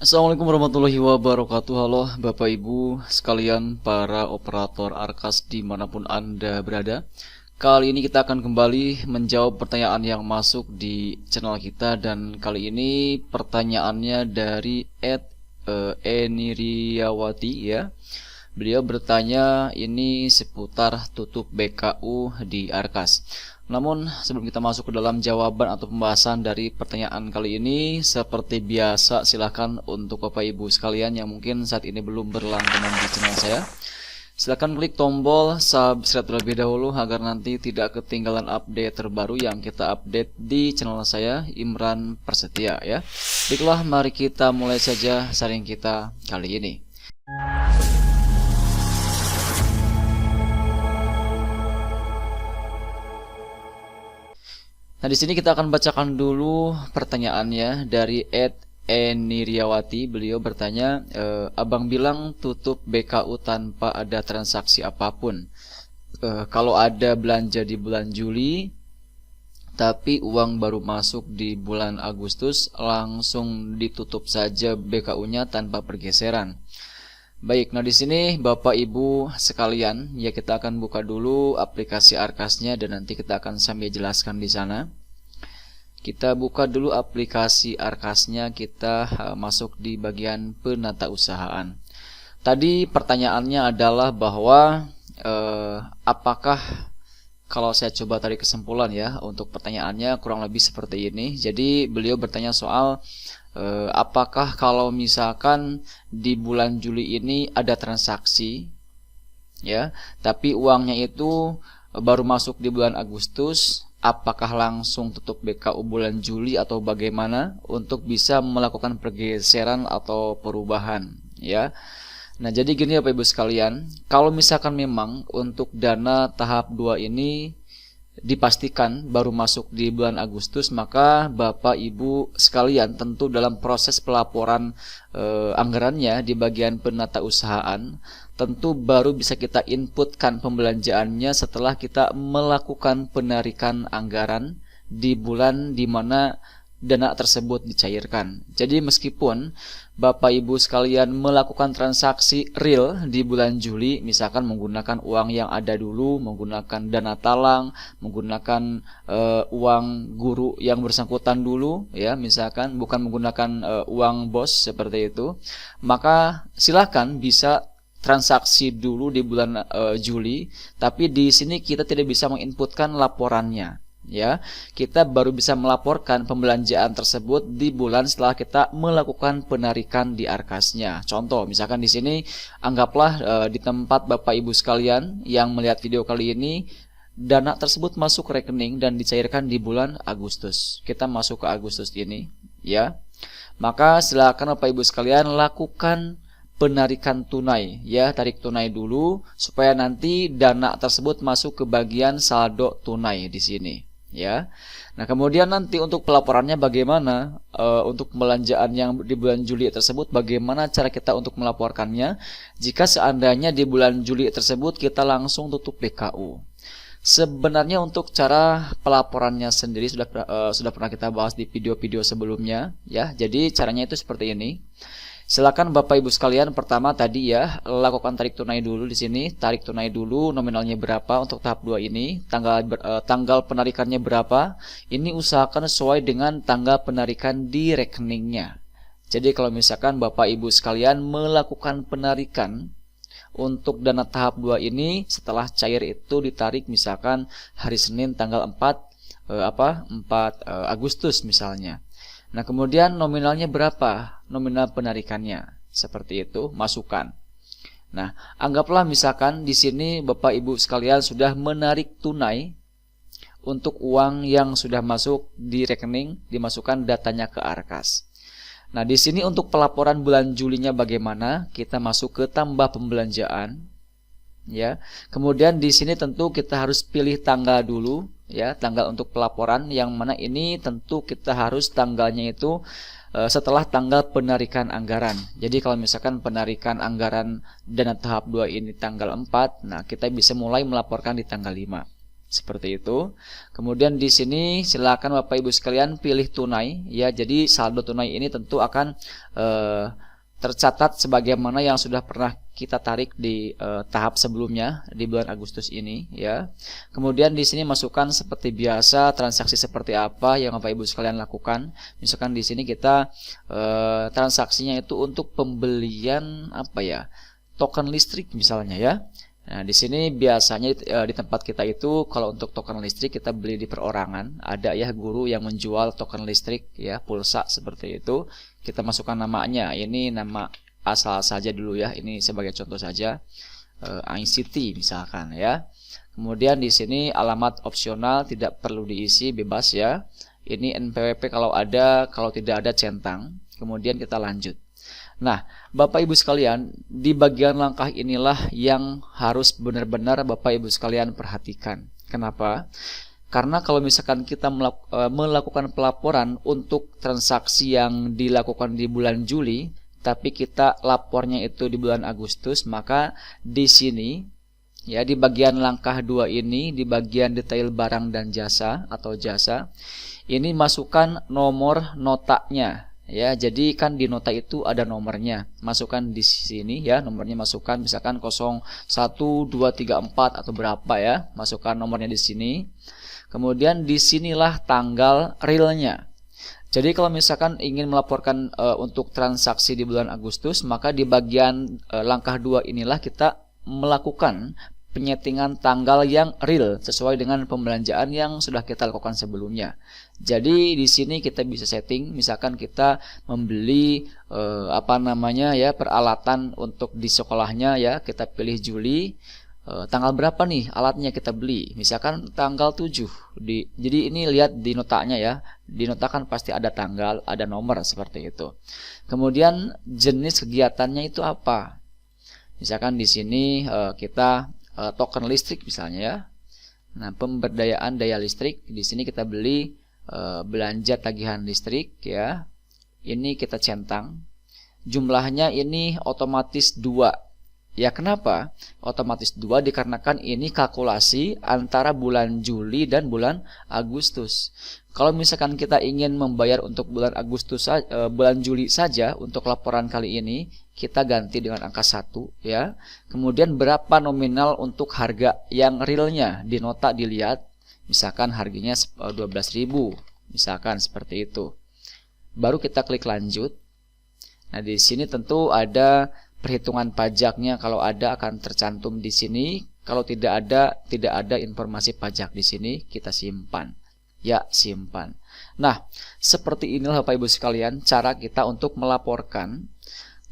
Assalamualaikum warahmatullahi wabarakatuh. Halo Bapak Ibu sekalian para operator Arkas dimanapun Anda berada. Kali ini kita akan kembali menjawab pertanyaan yang masuk di channel kita. Dan kali ini pertanyaannya dari Eniriawati ya. Beliau bertanya ini seputar tutup BKU di Arkas. Namun sebelum kita masuk ke dalam jawaban atau pembahasan dari pertanyaan kali ini, seperti biasa silahkan untuk Bapak Ibu sekalian yang mungkin saat ini belum berlangganan di channel saya, silahkan klik tombol subscribe terlebih dahulu agar nanti tidak ketinggalan update terbaru yang kita update di channel saya, Imran Prasetya ya. Baiklah, mari kita mulai saja sharing kita kali ini. Nah, di sini kita akan bacakan dulu pertanyaannya dari Eniriawati. Beliau bertanya, Abang bilang tutup BKU tanpa ada transaksi apapun. Kalau ada belanja di bulan Juli, tapi uang baru masuk di bulan Agustus, langsung ditutup saja BKU-nya tanpa pergeseran. Baik, nah di sini Bapak Ibu sekalian, ya kita akan buka dulu aplikasi Arkasnya dan nanti kita akan sambil jelaskan di sana. Kita buka dulu aplikasi Arkasnya, kita masuk di bagian penatausahaan. Tadi pertanyaannya adalah bahwa apakah, kalau saya coba tarik kesimpulan ya untuk pertanyaannya kurang lebih seperti ini. Jadi beliau bertanya soal apakah kalau misalkan di bulan Juli ini ada transaksi ya, tapi uangnya itu baru masuk di bulan Agustus, apakah langsung tutup BKU bulan Juli atau bagaimana untuk bisa melakukan pergeseran atau perubahan ya. Nah, jadi gini Bapak Ibu sekalian, kalau misalkan memang untuk dana tahap 2 ini dipastikan baru masuk di bulan Agustus, maka Bapak Ibu sekalian tentu dalam proses pelaporan anggarannya di bagian penatausahaan tentu baru bisa kita inputkan pembelanjaannya setelah kita melakukan penarikan anggaran di bulan di mana dana tersebut dicairkan. Jadi meskipun Bapak Ibu sekalian melakukan transaksi real di bulan Juli, misalkan menggunakan uang yang ada dulu, menggunakan dana talang, menggunakan uang guru yang bersangkutan dulu ya, misalkan bukan menggunakan uang bos seperti itu, maka silakan bisa transaksi dulu di bulan Juli, tapi di sini kita tidak bisa menginputkan laporannya ya. Kita baru bisa melaporkan pembelanjaan tersebut di bulan setelah kita melakukan penarikan di Arkasnya. Contoh, misalkan di sini anggaplah di tempat Bapak Ibu sekalian yang melihat video kali ini, dana tersebut masuk ke rekening dan dicairkan di bulan Agustus. Kita masuk ke Agustus ini ya. Maka silakan Bapak Ibu sekalian lakukan penarikan tunai ya, tarik tunai dulu supaya nanti dana tersebut masuk ke bagian saldo tunai di sini ya. Nah, kemudian nanti untuk pelaporannya bagaimana, untuk pembelanjaan yang di bulan Juli tersebut bagaimana cara kita untuk melaporkannya jika seandainya di bulan Juli tersebut kita langsung tutup BKU. Sebenarnya untuk cara pelaporannya sendiri sudah pernah kita bahas di video-video sebelumnya ya. Jadi caranya itu seperti ini. Silakan Bapak Ibu sekalian, pertama tadi ya, lakukan tarik tunai dulu di sini. Tarik tunai dulu, nominalnya berapa untuk tahap 2 ini, tanggal penarikannya berapa. Ini usahakan sesuai dengan tanggal penarikan di rekeningnya. Jadi kalau misalkan Bapak Ibu sekalian melakukan penarikan untuk dana tahap 2 ini setelah cair itu ditarik misalkan hari Senin tanggal 4 Agustus misalnya. Nah, kemudian nominalnya berapa? Nominal penarikannya. Seperti itu, masukkan. Nah, anggaplah misalkan di sini Bapak Ibu sekalian sudah menarik tunai untuk uang yang sudah masuk di rekening, dimasukkan datanya ke Arkas. Nah, di sini untuk pelaporan bulan Julinya bagaimana? Kita masuk ke tambah pembelanjaan. Ya. Kemudian di sini tentu kita harus pilih tanggal dulu ya, tanggal untuk pelaporan yang mana ini tentu kita harus tanggalnya itu setelah tanggal penarikan anggaran. Jadi kalau misalkan penarikan anggaran dana tahap 2 ini tanggal 4, nah kita bisa mulai melaporkan di tanggal 5. Seperti itu. Kemudian di sini silakan Bapak Ibu sekalian pilih tunai ya. Jadi saldo tunai ini tentu akan tercatat sebagaimana yang sudah pernah kita tarik di tahap sebelumnya di bulan Agustus ini ya. Kemudian di sini masukkan seperti biasa transaksi seperti apa yang Bapak Ibu sekalian lakukan. Misalkan di sini kita transaksinya itu untuk pembelian apa ya? Token listrik misalnya ya. Nah, di sini biasanya di tempat kita itu kalau untuk token listrik kita beli di perorangan, ada ya guru yang menjual token listrik ya, pulsa seperti itu. Kita masukkan namanya. Ini nama asal saja dulu ya. Ini sebagai contoh saja. ICT misalkan ya. Kemudian di sini alamat opsional tidak perlu diisi, bebas ya. Ini NPWP kalau ada, kalau tidak ada centang. Kemudian kita lanjut. Nah, Bapak Ibu sekalian, di bagian langkah inilah yang harus benar-benar Bapak Ibu sekalian perhatikan. Kenapa? Karena kalau misalkan kita melakukan pelaporan untuk transaksi yang dilakukan di bulan Juli, tapi kita lapornya itu di bulan Agustus, maka di sini ya di bagian langkah 2 ini, di bagian detail barang dan jasa atau jasa, ini masukkan nomor notanya. Ya, jadi kan di nota itu ada nomornya. Masukkan di sini ya, nomornya masukkan misalkan 01234 atau berapa ya. Masukkan nomornya di sini. Kemudian di sinilah tanggal realnya. Jadi kalau misalkan ingin melaporkan untuk transaksi di bulan Agustus, maka di bagian langkah 2 inilah kita melakukan penyetingan tanggal yang real sesuai dengan pembelanjaan yang sudah kita lakukan sebelumnya. Jadi di sini kita bisa setting, misalkan kita membeli peralatan untuk di sekolahnya ya, kita pilih Juli. Tanggal berapa nih alatnya kita beli? Misalkan tanggal 7. Jadi ini lihat di notanya ya. Di nota kan pasti ada tanggal, ada nomor seperti itu. Kemudian jenis kegiatannya itu apa? Misalkan di sini kita token listrik misalnya ya. Nah, pemberdayaan daya listrik, di sini kita beli belanja tagihan listrik ya. Ini kita centang. Jumlahnya ini otomatis 2. Ya, kenapa? Otomatis 2 dikarenakan ini kalkulasi antara bulan Juli dan bulan Agustus. Kalau misalkan kita ingin membayar untuk bulan bulan Juli saja untuk laporan kali ini, kita ganti dengan angka 1 ya. Kemudian berapa nominal untuk harga yang realnya di nota dilihat. Misalkan harganya 12.000, misalkan seperti itu. Baru kita klik lanjut. Nah, di sini tentu ada perhitungan pajaknya, kalau ada akan tercantum di sini. Kalau tidak ada informasi pajak di sini, kita simpan. Ya, simpan. Nah, seperti inilah Bapak Ibu sekalian cara kita untuk melaporkan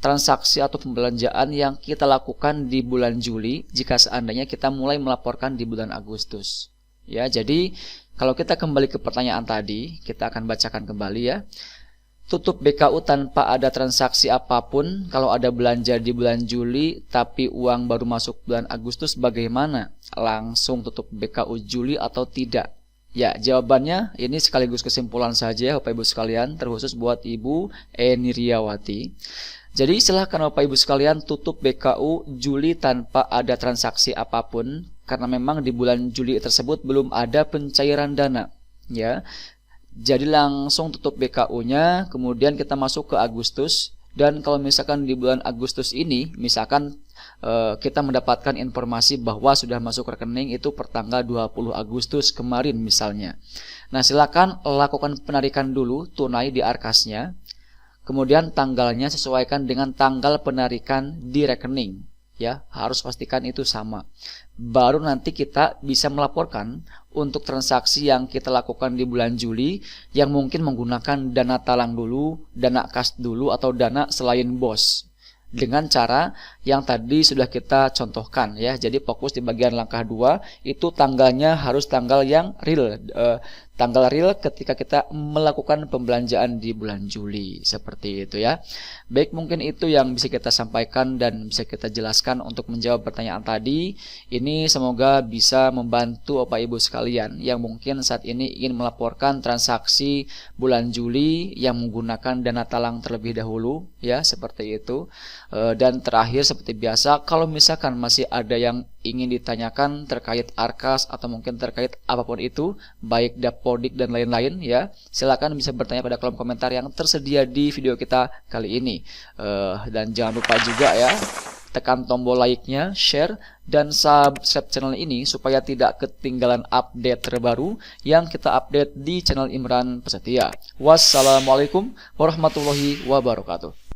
transaksi atau pembelanjaan yang kita lakukan di bulan Juli jika seandainya kita mulai melaporkan di bulan Agustus. Ya, jadi kalau kita kembali ke pertanyaan tadi, kita akan bacakan kembali ya. Tutup BKU tanpa ada transaksi apapun kalau ada belanja di bulan Juli tapi uang baru masuk bulan Agustus, bagaimana? Langsung tutup BKU Juli atau tidak? Ya, jawabannya ini sekaligus kesimpulan saja Bapak Ibu sekalian, terkhusus buat Ibu Eniriawati. Jadi silahkan Bapak Ibu sekalian tutup BKU Juli tanpa ada transaksi apapun, karena memang di bulan Juli tersebut belum ada pencairan dana ya. Jadi langsung tutup BKU-nya, kemudian kita masuk ke Agustus. Dan kalau misalkan di bulan Agustus ini, misalkan kita mendapatkan informasi bahwa sudah masuk rekening itu per tanggal 20 Agustus kemarin misalnya. Nah, silakan lakukan penarikan dulu tunai di Arkasnya. Kemudian tanggalnya sesuaikan dengan tanggal penarikan di rekening. Ya, harus pastikan itu sama. Baru nanti kita bisa melaporkan untuk transaksi yang kita lakukan di bulan Juli yang mungkin menggunakan dana talang dulu, dana kas dulu, atau dana selain BOS. Dengan cara yang tadi sudah kita contohkan ya. Jadi fokus di bagian langkah 2 itu tanggalnya harus tanggal yang real, tanggal real ketika kita melakukan pembelanjaan di bulan Juli, seperti itu ya. Baik, mungkin itu yang bisa kita sampaikan dan bisa kita jelaskan untuk menjawab pertanyaan tadi. Ini semoga bisa membantu Bapak Ibu sekalian yang mungkin saat ini ingin melaporkan transaksi bulan Juli yang menggunakan dana talang terlebih dahulu ya, seperti itu. Dan terakhir seperti biasa, kalau misalkan masih ada yang ingin ditanyakan terkait Arkas atau mungkin terkait apapun itu, baik Dapodik dan lain-lain ya, silakan bisa bertanya pada kolom komentar yang tersedia di video kita kali ini. Dan jangan lupa juga ya, tekan tombol like-nya, share, dan subscribe channel ini supaya tidak ketinggalan update terbaru yang kita update di channel Imran Prasetya. Wassalamualaikum warahmatullahi wabarakatuh.